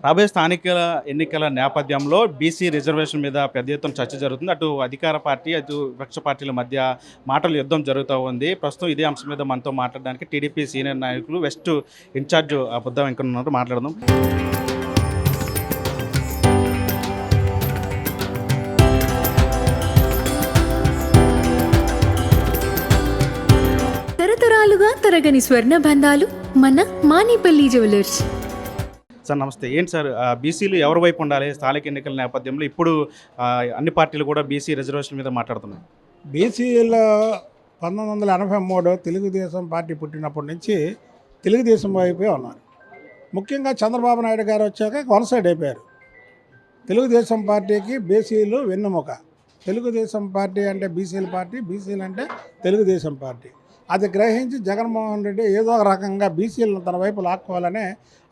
రాబోయే స్థానిక ఎన్నికల నేపథ్యంలో బీసీ రిజర్వేషన్ మీద పెద్ద ఎత్తున చర్చ జరుగుతుంది. అటు అధికార పార్టీ, అటు విపక్ష పార్టీల మధ్య మాటల యుద్ధం జరుగుతూ ఉంది. ప్రస్తుతం ఇదే అంశం మీద మనతో మాట్లాడడానికి టీడీపీ సీనియర్ నాయకులు వెస్ట్ ఇన్ఛార్జ్ బుద్ధ వెంకన్న ఉన్నారు. మాట్లాడదాం. తరతరాలుగా తరగని స్వర్ణ బంధాలు మన మానేపల్లి జ్యువెలర్స్. సార్ నమస్తే. ఏంటి సార్, బీసీలు ఎవరి వైపు ఉండాలి స్థానిక ఎన్నికల నేపథ్యంలో? ఇప్పుడు అన్ని పార్టీలు కూడా బీసీ రిజర్వేషన్ మీద మాట్లాడుతున్నాయి. బీసీలో 1983 తెలుగుదేశం పార్టీ పుట్టినప్పటి నుంచి తెలుగుదేశం వైపే ఉన్నారు. ముఖ్యంగా చంద్రబాబు నాయుడు గారు వచ్చాక వన్ సైడ్ అయిపోయారు. తెలుగుదేశం పార్టీకి బీసీలు వెన్నెముక. తెలుగుదేశం పార్టీ అంటే బీసీల పార్టీ, బీసీలు అంటే తెలుగుదేశం పార్టీ. అది గ్రహించి జగన్మోహన్ రెడ్డి ఏదో ఒక రకంగా బీసీలను తన వైపు లాక్కోవాలనే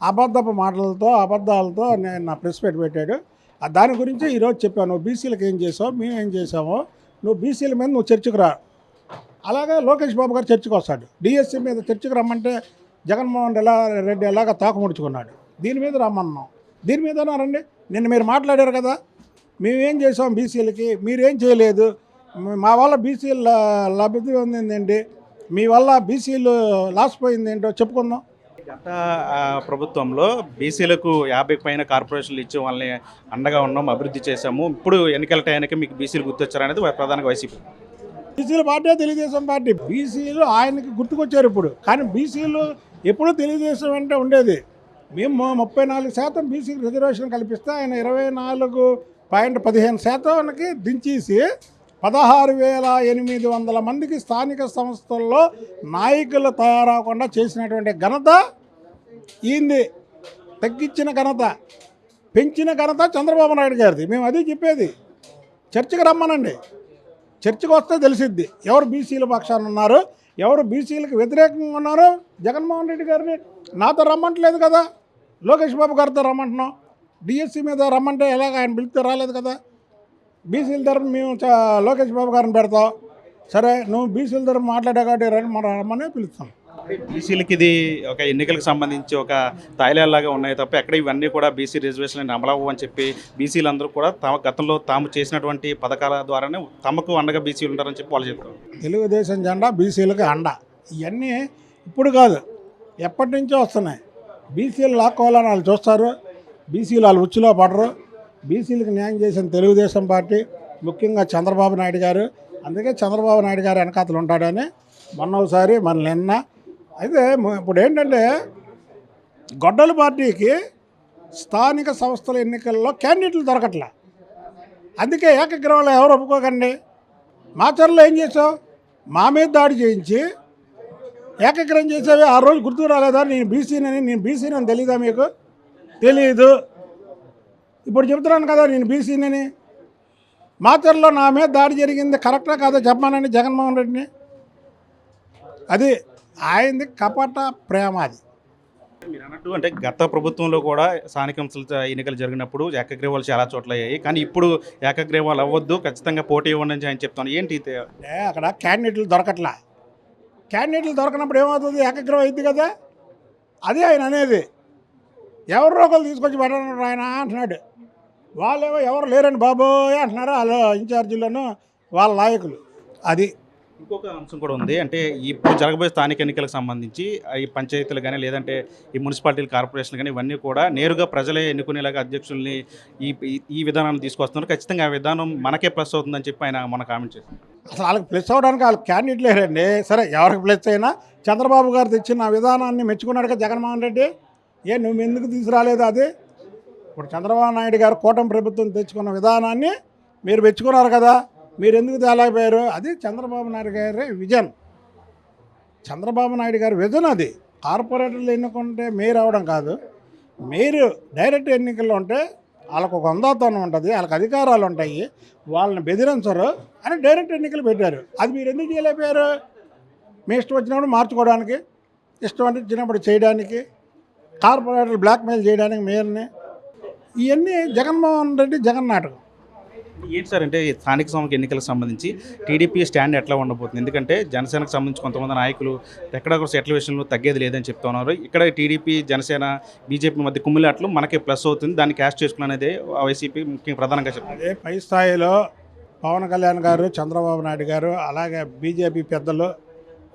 అబద్ధపు మాటలతో అబద్ధాలతో నేను ప్రెస్ పెట్టాడు. దాని గురించి ఈరోజు చెప్పాను. నువ్వు బీసీలకు ఏం చేసావు, మేము ఏం చేసామో, నువ్వు బీసీల మీద నువ్వు చర్చకు రా. అలాగే లోకేష్ బాబు గారు చర్చకు వస్తాడు. డిఎస్సీ మీద చర్చకు రమ్మంటే జగన్మోహన్ రెడ్డి ఎలాగ తాకు ముడుచుకున్నాడు. దీని మీద రమ్మన్నాం. దీని మీద రండి. నిన్న మీరు మాట్లాడారు కదా, మేమేం చేసాం బీసీలకి, మీరేం చేయలేదు, మా వల్ల బీసీల లబ్ధి పొందిందేంటి, మీ వల్ల బీసీలు లాస్ పోయింది ఏంటో చెప్పుకుందాం. గత ప్రభుత్వంలో బీసీలకు 50 పైన కార్పొరేషన్లు ఇచ్చి వాళ్ళని అండగా ఉన్నాం, అభివృద్ధి చేశాము. ఇప్పుడు ఎన్నికల టైంకి మీకు బీసీలు గుర్తొచ్చారనేది ప్రధానంగా వైసీపీ. బీసీల పార్టీ తెలుగుదేశం పార్టీ. బీసీలు ఆయనకి గుర్తుకొచ్చారు ఇప్పుడు. కానీ బీసీలు ఎప్పుడూ తెలుగుదేశం అంటే ఉండేది. మేము 34% బీసీ రిజర్వేషన్ కల్పిస్తే ఆయన 24.15%కి దించేసి 16,800 మందికి స్థానిక సంస్థల్లో నాయకులు తయారవకుండా చేసినటువంటి ఘనత ఈంది. తగ్గించిన ఘనత, పెంచిన ఘనత చంద్రబాబు నాయుడు గారిది. మేము అది చెప్పేది. చర్చకు రమ్మనండి. చర్చకు వస్తే తెలిసిద్ది ఎవరు బీసీల పక్షాన ఉన్నారు, ఎవరు బీసీలకు వ్యతిరేకంగా ఉన్నారో. జగన్మోహన్ రెడ్డి గారిని నాతో రమ్మంటలేదు కదా, లోకేష్ బాబు గారితో రమ్మంటున్నాం. డిఎస్సీ మీద రమ్మంటే ఎలాగ ఆయన పిలిస్తే రాలేదు కదా. బీసీల తరఫున మేము లోకేష్ బాబు గారిని పెడతాం. సరే, నువ్వు బీసీల తరఫున మాట్లాడే కాబట్టి మనం రమ్మనే పిలుస్తాం. బీసీలకి ఇది ఒక ఎన్నికలకు సంబంధించి ఒక తాయిలాగా ఉన్నాయి తప్ప ఎక్కడ ఇవన్నీ కూడా బీసీ రిజర్వేషన్ అమలవు అని చెప్పి బీసీలందరూ కూడా గతంలో తాము చేసినటువంటి పథకాల ద్వారానే తమకు అండగా బీసీలు ఉంటారని చెప్పి వాళ్ళు చెప్తారు. తెలుగుదేశం జెండా బీసీలకు అండ. ఇవన్నీ ఇప్పుడు కాదు, ఎప్పటి నుంచో వస్తున్నాయి. బీసీలు లాక్కోవాలని వాళ్ళు చూస్తారు. బీసీలు వాళ్ళు ఉచ్చులో పడరు. బీసీలకు న్యాయం చేసిన తెలుగుదేశం పార్టీ, ముఖ్యంగా చంద్రబాబు నాయుడు గారు. అందుకే చంద్రబాబు నాయుడు గారు వెనకాతలు ఉంటాడని మొన్న ఒకసారి నిన్న. అయితే ఇప్పుడు ఏంటంటే గొడ్డల పార్టీకి స్థానిక సంస్థల ఎన్నికల్లో క్యాండిడేట్లు దొరకట్లే. అందుకే ఏకగ్రీవంలో ఎవరు ఒప్పుకోకండి. మాచర్లో ఏం చేసావు, మా మీద దాడి చేయించి ఏకగ్రహం చేసావే. ఆ రోజు గుర్తు రాలేదా నేను బీసీనని తెలీదా మీకు? తెలీదు. ఇప్పుడు చెప్తున్నాను కదా నేను బీసీనని. మాచర్లో నా మీద దాడి జరిగింది కరెక్టా కాదో చెప్పమానండి జగన్మోహన్ రెడ్డిని. అది ఆయనది కపట ప్రేమ. అది మీరు అన్నట్టు అంటే గత ప్రభుత్వంలో కూడా స్థానిక సంస్థల ఎన్నికలు జరిగినప్పుడు ఏకగ్రీవాలు చాలా చోట్ల అయ్యాయి. కానీ ఇప్పుడు ఏకగ్రీవాలు అవ్వద్దు, ఖచ్చితంగా పోటీ ఇవ్వండి అని చెప్తాను. ఏంటి అక్కడ క్యాండిడేట్లు దొరకట్లా. క్యాండిడేట్లు దొరకనప్పుడు ఏమవుతుంది, ఏకగ్రీవం అయింది కదా. అదే ఆయన అనేది. ఎవరు ఒకరు తీసుకొచ్చి పెట్టడం ఆయన అంటున్నాడు. వాళ్ళేమో ఎవరు లేరండి బాబోయ్ అంటున్నారు వాళ్ళ ఇన్ఛార్జీలను, వాళ్ళ నాయకులు. అది ఇంకొక అంశం కూడా ఉంది. అంటే ఇప్పుడు జరగబోయే స్థానిక ఎన్నికలకు సంబంధించి ఈ పంచాయతీలు కానీ లేదంటే ఈ మున్సిపాలిటీలు, కార్పొరేషన్లు కానీ ఇవన్నీ కూడా నేరుగా ప్రజలే ఎన్నుకునేలాగా అధ్యక్షుల్ని ఈ విధానాన్ని తీసుకొస్తున్నారు. ఖచ్చితంగా ఆ విధానం మనకే ప్లస్ అవుతుందని చెప్పి ఆయన మన కామెంట్ చేశారు. అసలు వాళ్ళకి ప్లస్ అవ్వడానికి వాళ్ళకి క్యాండిడేట్ లేరండి. సరే, ఎవరికి ప్లస్ అయినా చంద్రబాబు గారు తెచ్చిన విధానాన్ని మెచ్చుకున్నాడు కదా జగన్మోహన్ రెడ్డి. నువ్వు ఎందుకు తీసుకురాలేదు? అది ఇప్పుడు చంద్రబాబు నాయుడు గారు కూటమి ప్రభుత్వం తెచ్చుకున్న విధానాన్ని మీరు మెచ్చుకున్నారు కదా, మీరు ఎందుకు తేలేకపోయారు? అది చంద్రబాబు నాయుడు గారి విజన్. చంద్రబాబు నాయుడు గారి విజన్ అది. కార్పొరేటర్లు ఎన్నుకుంటే మేయర్ అవ్వడం కాదు. మేయర్ డైరెక్ట్ ఎన్నికల్లో ఉంటే వాళ్ళకు ఒక హుందాతనం ఉంటుంది, వాళ్ళకి అధికారాలు ఉంటాయి, వాళ్ళని బెదిరించరు అని డైరెక్ట్ ఎన్నికలు పెట్టారు. అది మీరు ఎందుకు చేయలేకపోయారు? మీ ఇష్టం వచ్చినప్పుడు మార్చుకోవడానికి, ఇష్టం అంటే చిన్నప్పుడు చేయడానికి, కార్పొరేటర్లు బ్లాక్మెయిల్ చేయడానికి మేయర్ని. ఇవన్నీ జగన్మోహన్ రెడ్డి జగన్ నాటకం. ఏంటి సార్ అంటే ఈ స్థానిక సంస్థల ఎన్నికలకు సంబంధించి టీడీపీ స్టాండ్ ఎట్లా ఉండబోతుంది? ఎందుకంటే జనసేనకు సంబంధించి కొంతమంది నాయకులు ఎక్కడ కూడా సెటిల్ విషయంలో తగ్గేది లేదని చెప్తా ఉన్నారు. ఇక్కడ టీడీపీ, జనసేన, బీజేపీ మధ్య కుమ్మిలాట్లు మనకి ప్లస్ అవుతుంది. దాన్ని క్యాష్ చేసుకున్నదే వైసీపీ ముఖ్యంగా ప్రధానంగా చెప్తారు. అదే పై స్థాయిలో పవన్ కళ్యాణ్ గారు, చంద్రబాబు నాయుడు గారు, అలాగే బీజేపీ పెద్దలు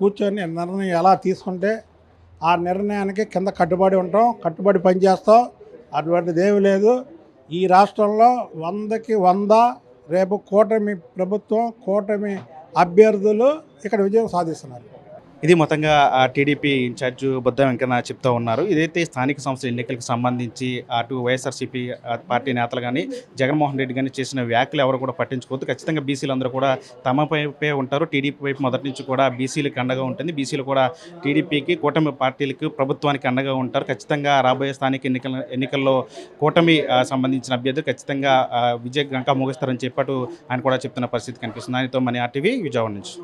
కూర్చొని నిర్ణయం ఎలా తీసుకుంటే ఆ నిర్ణయానికి కింద కట్టుబడి ఉంటాం, కట్టుబడి పనిచేస్తాం. అటువంటిది ఏమీ లేదు. ఈ రాష్ట్రంలో 100కి 100 రేపు కూటమి ప్రభుత్వం, కూటమి అభ్యర్థులు ఇక్కడ విజయం సాధిస్తున్నారు. ఇది మొత్తంగా టీడీపీ ఇన్ఛార్జ్ బొద్ద వెంకన్న చెప్తా ఉన్నారు. ఇదైతే స్థానిక సంస్థల ఎన్నికలకు సంబంధించి అటు వైఎస్ఆర్సీపీ పార్టీ నేతలు కానీ, జగన్మోహన్ రెడ్డి కానీ చేసిన వ్యాఖ్యలు ఎవరు కూడా పట్టించుకోవద్దు. ఖచ్చితంగా బీసీలు అందరూ కూడా తమ వైపే ఉంటారు. టీడీపీ వైపు మొదటి నుంచి కూడా బీసీలకు అండగా ఉంటుంది. బీసీలు కూడా టీడీపీకి, కూటమి పార్టీలకు, ప్రభుత్వానికి అండగా ఉంటారు. ఖచ్చితంగా రాబోయే స్థానిక ఎన్నికల్లో కూటమి సంబంధించిన అభ్యర్థులు ఖచ్చితంగా విజయ గంకా మోగిస్తారని చెప్పాటు ఆయన కూడా చెప్తున్న పరిస్థితి కనిపిస్తుంది. ఆయనతో మన ఆర్టీవీ విజయవాడ నుంచి.